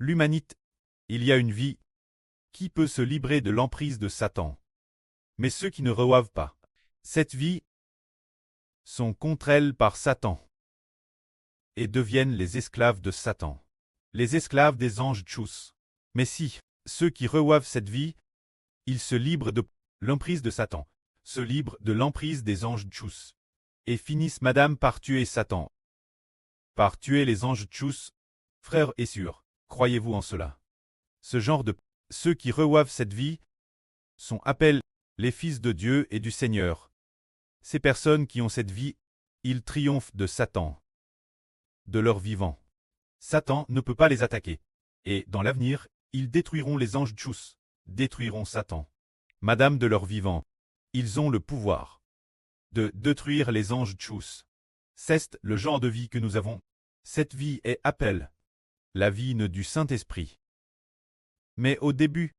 l'humanité, il y a une vie qui peut se libérer de l'emprise de Satan. Mais ceux qui ne reçoivent pas cette vie sont contre elle par Satan et deviennent les esclaves de Satan, les esclaves des anges tchous. Mais si ceux qui reçoivent cette vie, ils se librent de l'emprise de Satan, se librent de l'emprise des anges tchous, et finissent madame par tuer Satan, par tuer les anges tchous, frères et sœurs, croyez-vous en cela? Ce genre de ceux qui reçoivent cette vie sont appelés les fils de Dieu et du Seigneur. Ces personnes qui ont cette vie, ils triomphent de Satan, de leur vivant. Satan ne peut pas les attaquer. Et dans l'avenir, ils détruiront les anges tchous, détruiront Satan. Madame de leur vivant, ils ont le pouvoir de détruire les anges tchous. C'est le genre de vie que nous avons. Cette vie est appelée la vie du Saint-Esprit. Mais au début,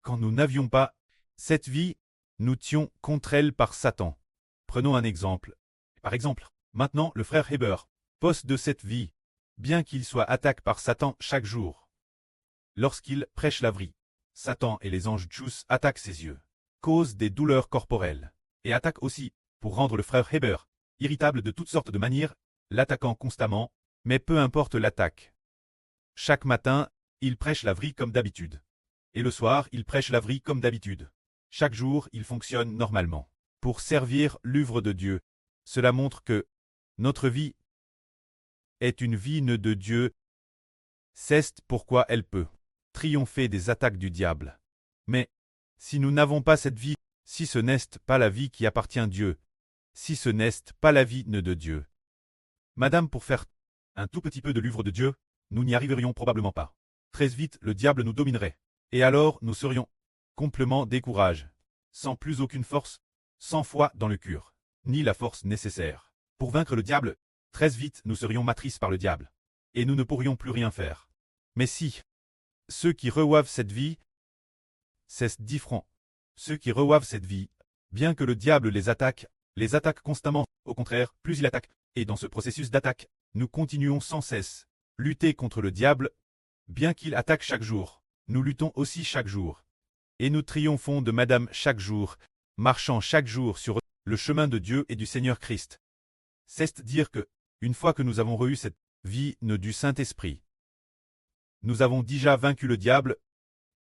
quand nous n'avions pas cette vie, nous étions contre elle par Satan. Prenons un exemple. Par exemple, maintenant le frère Heber possède de cette vie, bien qu'il soit attaqué par Satan chaque jour. Lorsqu'il prêche la vie, Satan et les anges tchous attaquent ses yeux, causent des douleurs corporelles, et attaquent aussi, pour rendre le frère Heber irritable de toutes sortes de manières, l'attaquant constamment, mais peu importe l'attaque. Chaque matin, il prêche la vie comme d'habitude. Et le soir, il prêche la vie comme d'habitude. Chaque jour, il fonctionne normalement. Pour servir l'œuvre de Dieu, cela montre que notre vie est une vie de Dieu. C'est pourquoi elle peut triompher des attaques du diable. Mais, si nous n'avons pas cette vie, si ce n'est pas la vie qui appartient à Dieu, si ce n'est pas la vie de Dieu, madame, pour faire un tout petit peu de l'œuvre de Dieu, nous n'y arriverions probablement pas. Très vite, le diable nous dominerait. Et alors, nous serions complètement découragés, sans plus aucune force, sans foi dans le cœur, ni la force nécessaire. Pour vaincre le diable, très vite, nous serions matrices par le diable. Et nous ne pourrions plus rien faire. Mais si ceux qui reçoivent cette vie, c'est différent. Ceux qui reçoivent cette vie, bien que le diable les attaque constamment. Au contraire, plus il attaque, et dans ce processus d'attaque, nous continuons sans cesse lutter contre le diable, bien qu'il attaque chaque jour. Nous luttons aussi chaque jour. Et nous triomphons de madame chaque jour, marchant chaque jour sur le chemin de Dieu et du Seigneur Christ. C'est dire que, une fois que nous avons reçu cette vie du Saint-Esprit, nous avons déjà vaincu le diable.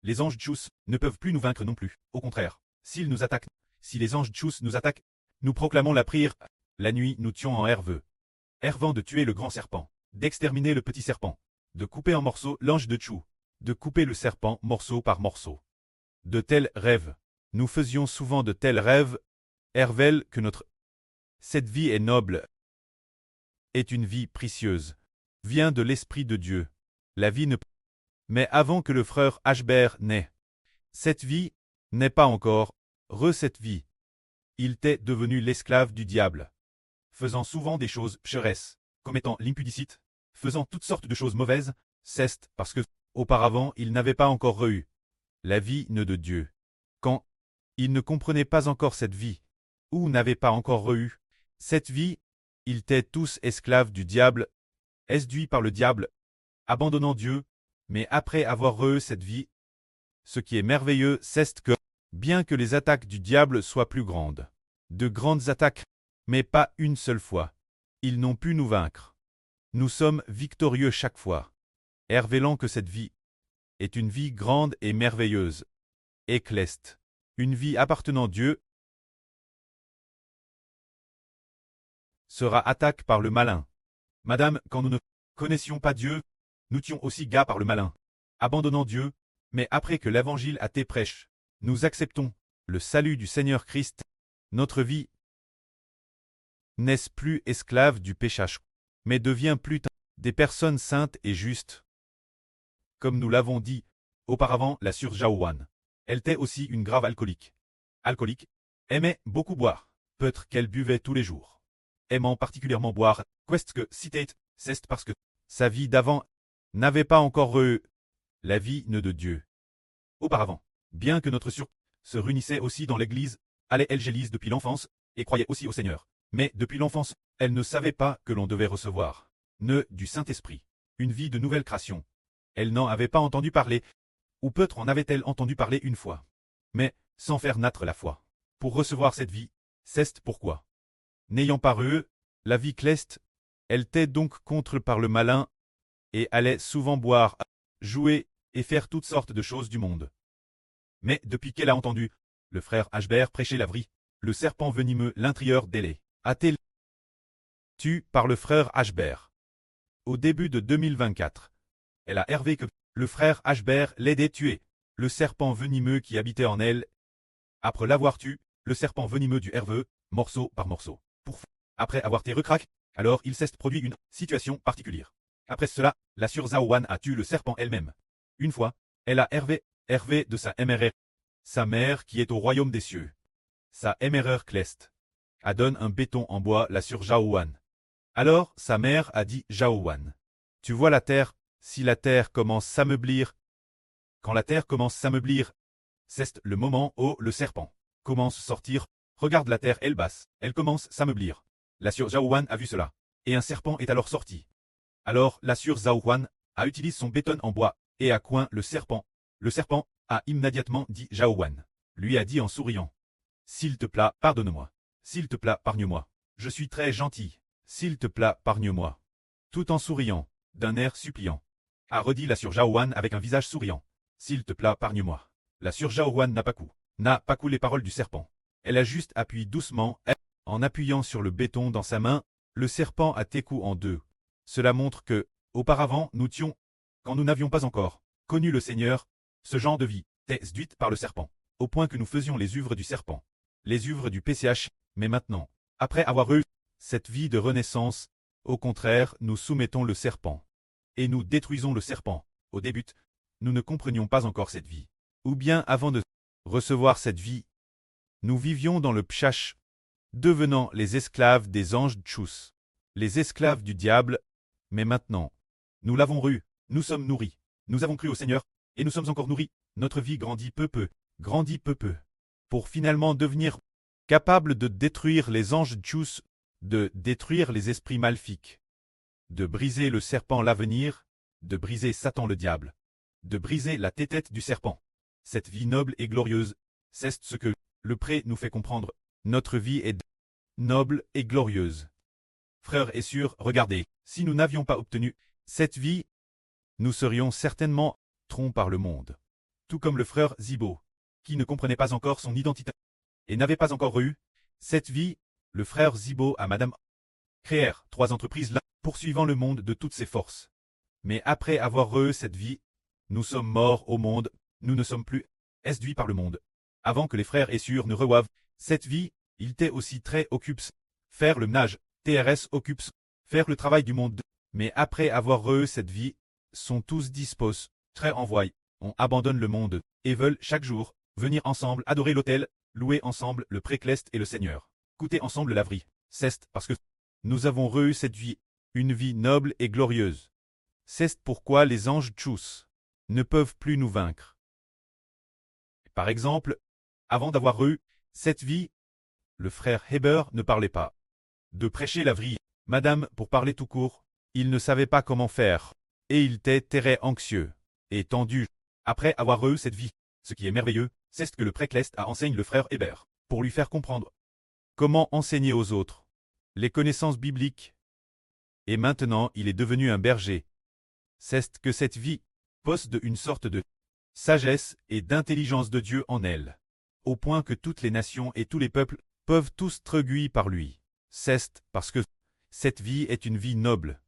Les anges tchous ne peuvent plus nous vaincre non plus. Au contraire, s'ils nous attaquent, si les anges tchous nous attaquent, nous proclamons la prière. La nuit, nous tuons en herveux. Hervant de tuer le grand serpent, d'exterminer le petit serpent, de couper en morceaux l'ange de Tchou, de couper le serpent morceau par morceau. De tels rêves. Nous faisions souvent de tels rêves. Révèle que cette vie est noble, est une vie précieuse, vient de l'Esprit de Dieu. La vie ne. Mais avant que le frère Ashbert naît, cette vie n'est pas encore cette vie. Il était devenu l'esclave du diable, faisant souvent des choses pécheresses, commettant l'impudicite, faisant toutes sortes de choses mauvaises. C'est parce que, auparavant, il n'avait pas encore eu la vie de Dieu. Quand il ne comprenait pas encore cette vie, ou n'avait pas encore eu cette vie, ils étaient tous esclaves du diable, séduits par le diable, abandonnant Dieu. Mais après avoir eu cette vie, ce qui est merveilleux, c'est que, bien que les attaques du diable soient plus grandes, de grandes attaques, mais pas une seule fois, ils n'ont pu nous vaincre. Nous sommes victorieux chaque fois, révélant que cette vie est une vie grande et merveilleuse, écleste, une vie appartenant à Dieu, sera attaquée par le malin. Madame, quand nous ne connaissions pas Dieu, nous étions aussi gars par le malin, abandonnant Dieu, mais après que l'évangile a été prêché, nous acceptons le salut du Seigneur Christ. Notre vie n'est plus esclave du péchage, mais devient plus des personnes saintes et justes. Comme nous l'avons dit auparavant, la sœur Jaowan, elle était aussi une grave alcoolique. Alcoolique, aimait beaucoup boire, peut-être qu'elle buvait tous les jours. Aimant particulièrement boire, qu'est-ce que c'était, c'est parce que sa vie d'avant n'avait pas encore eu la vie de Dieu. Auparavant, bien que notre sœur se réunissait aussi dans l'église, allait l'église depuis l'enfance, et croyait aussi au Seigneur. Mais depuis l'enfance, elle ne savait pas que l'on devait recevoir du Saint-Esprit, une vie de nouvelle création. Elle n'en avait pas entendu parler, ou peut-être en avait-elle entendu parler une fois. Mais, sans faire naître la foi. Pour recevoir cette vie, c'est pourquoi. N'ayant pas reçu la vie cleste, elle était donc contre par le malin, et allait souvent boire, jouer, et faire toutes sortes de choses du monde. Mais depuis qu'elle a entendu le frère Ashbert prêcher la vie, le serpent venimeux l'intérieur d'elle a-t-elle tué par le frère Ashbert. Au début de 2024, elle a hervé que le frère Ashbert l'aidait tuer le serpent venimeux qui habitait en elle. Après l'avoir tué, le serpent venimeux du herveux, morceau par morceau. Après avoir été recraqué, alors il s'est produit une situation particulière. Après cela, la sœur Zhaowan a tué le serpent elle-même. Une fois, elle a hervé de sa MRR, sa mère qui est au royaume des cieux. Sa MRR Clest a donné un béton en bois la sœur Zhaowan. Alors sa mère a dit Zhaowan, tu vois la terre, si la terre commence à s'ameublir, quand la terre commence à s'ameublir, c'est le moment où le serpent commence à sortir, regarde la terre elle basse, elle commence à s'ameublir. La sœur Zhaowan a vu cela, et un serpent est alors sorti. Alors la sœur Zhaowan a utilisé son béton en bois, et a coin le serpent. Le serpent a immédiatement dit Zhaowan, lui a dit en souriant. S'il te plaît, pardonne-moi. S'il te plaît, pargne-moi. Je suis très gentil. S'il te plaît, pargne-moi. Tout en souriant, d'un air suppliant, a redit la sœur Zhaowan avec un visage souriant. S'il te plaît, pargne-moi. La sœur Zhaowan n'a pas coupé les paroles du serpent. Elle a juste appuyé doucement, en appuyant sur le béton dans sa main, le serpent a técou en deux. Cela montre que, auparavant, nous tions, quand nous n'avions pas encore connu le Seigneur, ce genre de vie était séduite par le serpent, au point que nous faisions les œuvres du serpent, les œuvres du PCH, mais maintenant, après avoir eu cette vie de renaissance, au contraire, nous soumettons le serpent. Et nous détruisons le serpent. Au début, nous ne comprenions pas encore cette vie. Ou bien avant de recevoir cette vie, nous vivions dans le pchash, devenant les esclaves des anges tchous, les esclaves du diable, mais maintenant, nous l'avons reçu, nous sommes nourris, nous avons cru au Seigneur, et nous sommes encore nourris, notre vie grandit peu peu, pour finalement devenir capables de détruire les anges tchous, de détruire les esprits maléfiques, de briser le serpent l'avenir, de briser Satan le diable, de briser la tête du serpent. Cette vie noble et glorieuse, c'est ce que le pré nous fait comprendre. Notre vie est noble et glorieuse. Frères et sœurs, regardez, si nous n'avions pas obtenu cette vie, nous serions certainement trompés par le monde. Tout comme le frère Zibo, qui ne comprenait pas encore son identité et n'avait pas encore eu cette vie, le frère Zibo à Madame créèrent 3 entreprises là, poursuivant le monde de toutes ses forces. Mais après avoir eu cette vie, nous sommes morts au monde, nous ne sommes plus séduits par le monde. Avant que les frères et sœurs ne reçoivent cette vie, ils étaient aussi très occupés, faire le ménage, TRS occupés, faire le travail du monde. Mais après avoir eu cette vie, sont tous disposés, très envoyés, on abandonne le monde, et veulent chaque jour venir ensemble adorer l'autel, louer ensemble le précleste et le Seigneur. Écouter ensemble la vie. C'est parce que nous avons eu cette vie, une vie noble et glorieuse. C'est pourquoi les anges tchous ne peuvent plus nous vaincre. Par exemple, avant d'avoir eu cette vie, le frère Heber ne parlait pas de prêcher la vie. Madame, pour parler tout court, il ne savait pas comment faire, et il était très anxieux et tendu. Après avoir eu cette vie, ce qui est merveilleux, c'est que le précleste a enseigné le frère Heber, pour lui faire comprendre comment enseigner aux autres les connaissances bibliques. Et maintenant il est devenu un berger. C'est que cette vie possède une sorte de sagesse et d'intelligence de Dieu en elle, au point que toutes les nations et tous les peuples peuvent tous être guidés par lui. C'est parce que cette vie est une vie noble,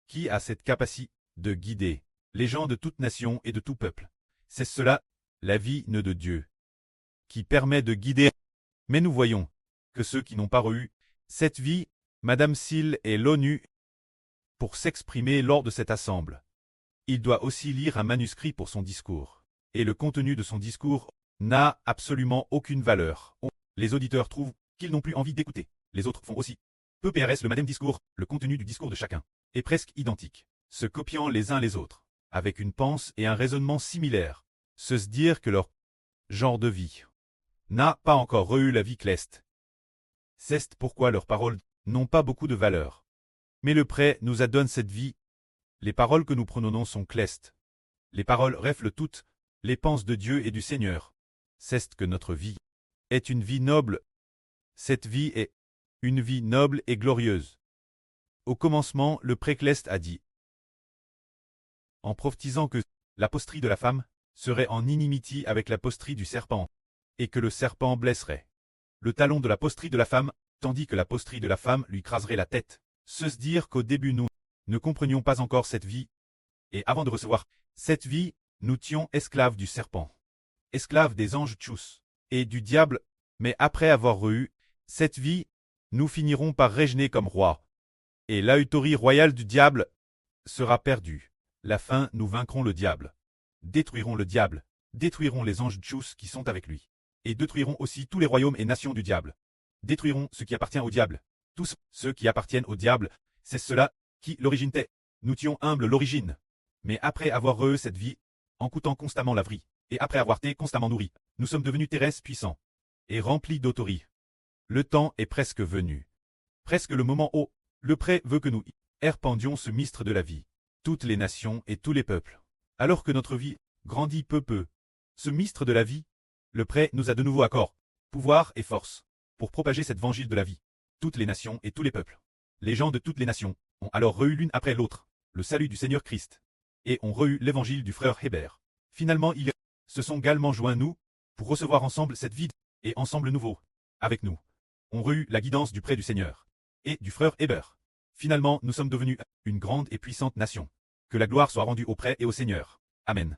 qui a cette capacité de guider les gens de toute nation et de tout peuple. C'est cela, la vie de Dieu, qui permet de guider. Mais nous voyons que ceux qui n'ont pas eu cette vie, Madame Sil et l'ONU, pour s'exprimer lors de cette assemblée, il doit aussi lire un manuscrit pour son discours. Et le contenu de son discours n'a absolument aucune valeur. Les auditeurs trouvent qu'ils n'ont plus envie d'écouter. Les autres font aussi. Peu PRS le même discours, le contenu du discours de chacun est presque identique, se copiant les uns les autres, avec une pensée et un raisonnement similaires. Se dire que leur genre de vie n'a pas encore eu la vie cleste. C'est pourquoi leurs paroles n'ont pas beaucoup de valeur. Mais le prêt nous a donné cette vie. Les paroles que nous prononçons sont clestes. Les paroles reflètent toutes les pensées de Dieu et du Seigneur. C'est que notre vie est une vie noble. Cette vie est une vie noble et glorieuse. Au commencement, le Précleste a dit, en prophétisant que la posterie de la femme serait en inimitié avec la posterie du serpent, et que le serpent blesserait le talon de la posterie de la femme, tandis que la posterie de la femme lui craserait la tête. Se dire qu'au début nous ne comprenions pas encore cette vie, et avant de recevoir cette vie, nous étions esclaves du serpent, esclaves des anges tchous et du diable, mais après avoir eu cette vie, nous finirons par régner comme rois, et l'autorité royale du diable sera perdue. La fin, nous vaincrons le diable, détruirons le diable, détruirons les anges tchous qui sont avec lui, et détruirons aussi tous les royaumes et nations du diable. Détruirons ce qui appartient au diable. Tous ceux qui appartiennent au diable, c'est cela qui l'origine est. Nous étions humbles l'origine. Mais après avoir eu cette vie, en coûtant constamment la vie, et après avoir été constamment nourris, nous sommes devenus terrestres puissants et remplis d'autorité. Le temps est presque venu. Presque le moment où le prêt veut que nous répandions ce mystère de la vie. Toutes les nations et tous les peuples. Alors que notre vie grandit peu peu. Ce mystère de la vie, le prêt nous a de nouveau accord, pouvoir et force, pour propager cet évangile de la vie. Toutes les nations et tous les peuples. Les gens de toutes les nations ont alors reçu l'une après l'autre le salut du Seigneur Christ, et ont reçu l'évangile du frère Hébert. Finalement, ils se sont également joints nous, pour recevoir ensemble cette vie, et ensemble nouveau, avec nous, ont reçu la guidance du prêt du Seigneur, et du frère Hébert. Finalement, nous sommes devenus une grande et puissante nation. Que la gloire soit rendue au prêt et au Seigneur. Amen.